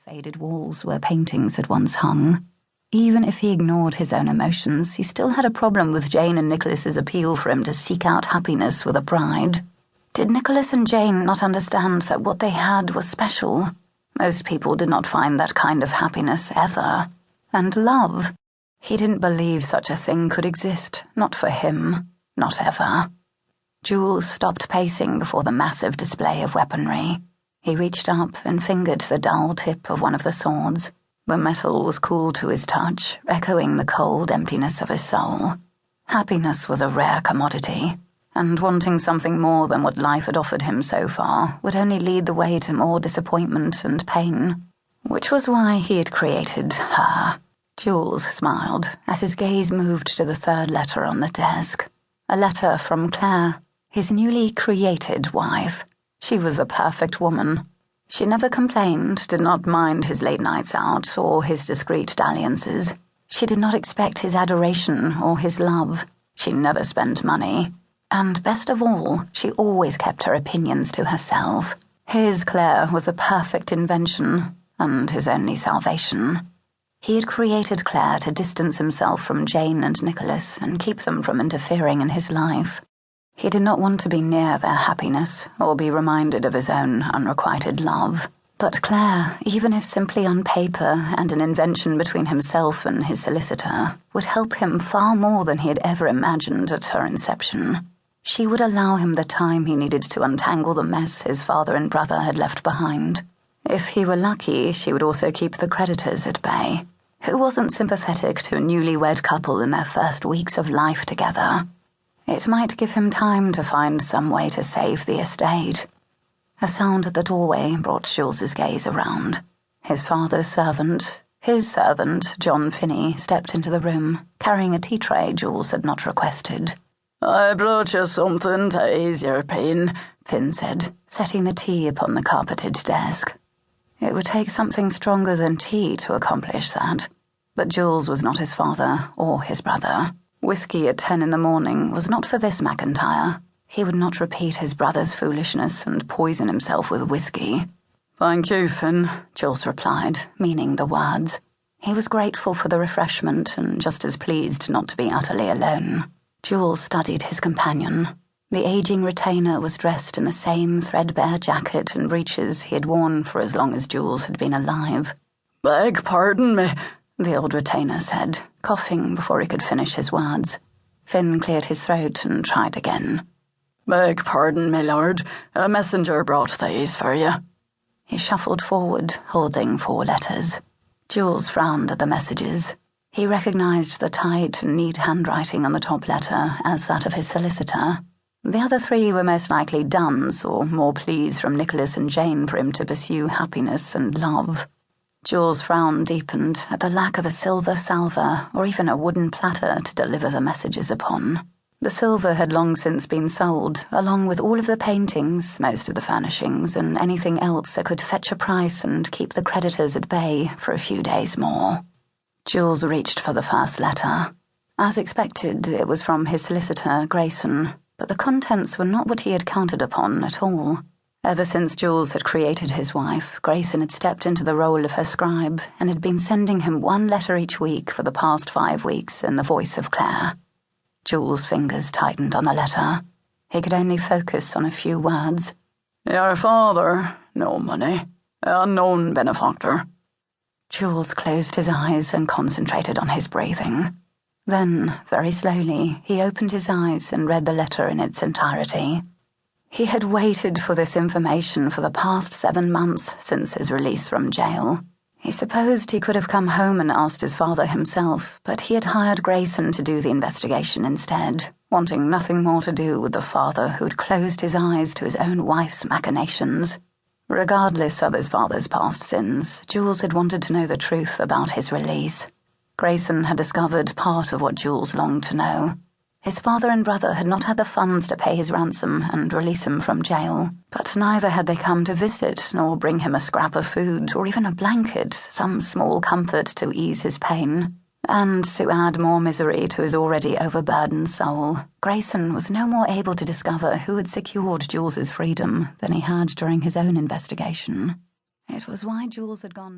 faded walls where paintings had once hung. Even if he ignored his own emotions, he still had a problem with Jane and Nicholas's appeal for him to seek out happiness with a bride. Did Nicholas and Jane not understand that what they had was special? Most people did not find that kind of happiness ever. And love? He didn't believe such a thing could exist, not for him, not ever. Jules stopped pacing before the massive display of weaponry. He reached up and fingered the dull tip of one of the swords. The metal was cool to his touch, echoing the cold emptiness of his soul. Happiness was a rare commodity, and wanting something more than what life had offered him so far would only lead the way to more disappointment and pain, which was why he had created her. Jules smiled as his gaze moved to the third letter on the desk. A letter from Claire, his newly created wife. She was a perfect woman. She never complained, did not mind his late nights out or his discreet dalliances. She did not expect his adoration or his love. She never spent money. And best of all, she always kept her opinions to herself. His Claire was the perfect invention, and his only salvation. He had created Claire to distance himself from Jane and Nicholas and keep them from interfering in his life. He did not want to be near their happiness or be reminded of his own unrequited love. But Claire, even if simply on paper and an invention between himself and his solicitor, would help him far more than he had ever imagined at her inception. She would allow him the time he needed to untangle the mess his father and brother had left behind. If he were lucky, she would also keep the creditors at bay. Who wasn't sympathetic to a newlywed couple in their first weeks of life together? It might give him time to find some way to save the estate. A sound at the doorway brought Jules's gaze around. His father's servant, John Finney, stepped into the room, carrying a tea tray Jules had not requested. "I brought you something to ease your pain," Finn said, setting the tea upon the carpeted desk. It would take something stronger than tea to accomplish that. But Jules was not his father or his brother. Whiskey at 10 in the morning was not for this MacIntyre. He would not repeat his brother's foolishness and poison himself with whiskey. "Thank you, Finn," Jules replied, meaning the words. He was grateful for the refreshment and just as pleased not to be utterly alone. Jules studied his companion. The aging retainer was dressed in the same threadbare jacket and breeches he had worn for as long as Jules had been alive. "Beg pardon me," the old retainer said, coughing before he could finish his words. Finn cleared his throat and tried again. "Beg pardon, my lord. A messenger brought these for you." He shuffled forward, holding 4 letters. Jules frowned at the messages. He recognized the tight and neat handwriting on the top letter as that of his solicitor. The other 3 were most likely duns or more pleas from Nicholas and Jane for him to pursue happiness and love. Jules' frown deepened at the lack of a silver salver or even a wooden platter to deliver the messages upon. The silver had long since been sold, along with all of the paintings, most of the furnishings, and anything else that could fetch a price and keep the creditors at bay for a few days more. Jules reached for the first letter. As expected, it was from his solicitor, Grayson, but the contents were not what he had counted upon at all. Ever since Jules had created his wife, Grayson had stepped into the role of her scribe and had been sending him 1 letter each week for the past 5 weeks in the voice of Claire. Jules' fingers tightened on the letter. He could only focus on a few words. "Your father, no money. Unknown benefactor." Jules closed his eyes and concentrated on his breathing. Then, very slowly, he opened his eyes and read the letter in its entirety. He had waited for this information for the past 7 months since his release from jail. He supposed he could have come home and asked his father himself, but he had hired Grayson to do the investigation instead, wanting nothing more to do with the father who had closed his eyes to his own wife's machinations. Regardless of his father's past sins, Jules had wanted to know the truth about his release. Grayson had discovered part of what Jules longed to know. His father and brother had not had the funds to pay his ransom and release him from jail, but neither had they come to visit nor bring him a scrap of food or even a blanket, some small comfort to ease his pain. And to add more misery to his already overburdened soul, Grayson was no more able to discover who had secured Jules's freedom than he had during his own investigation. It was why Jules had gone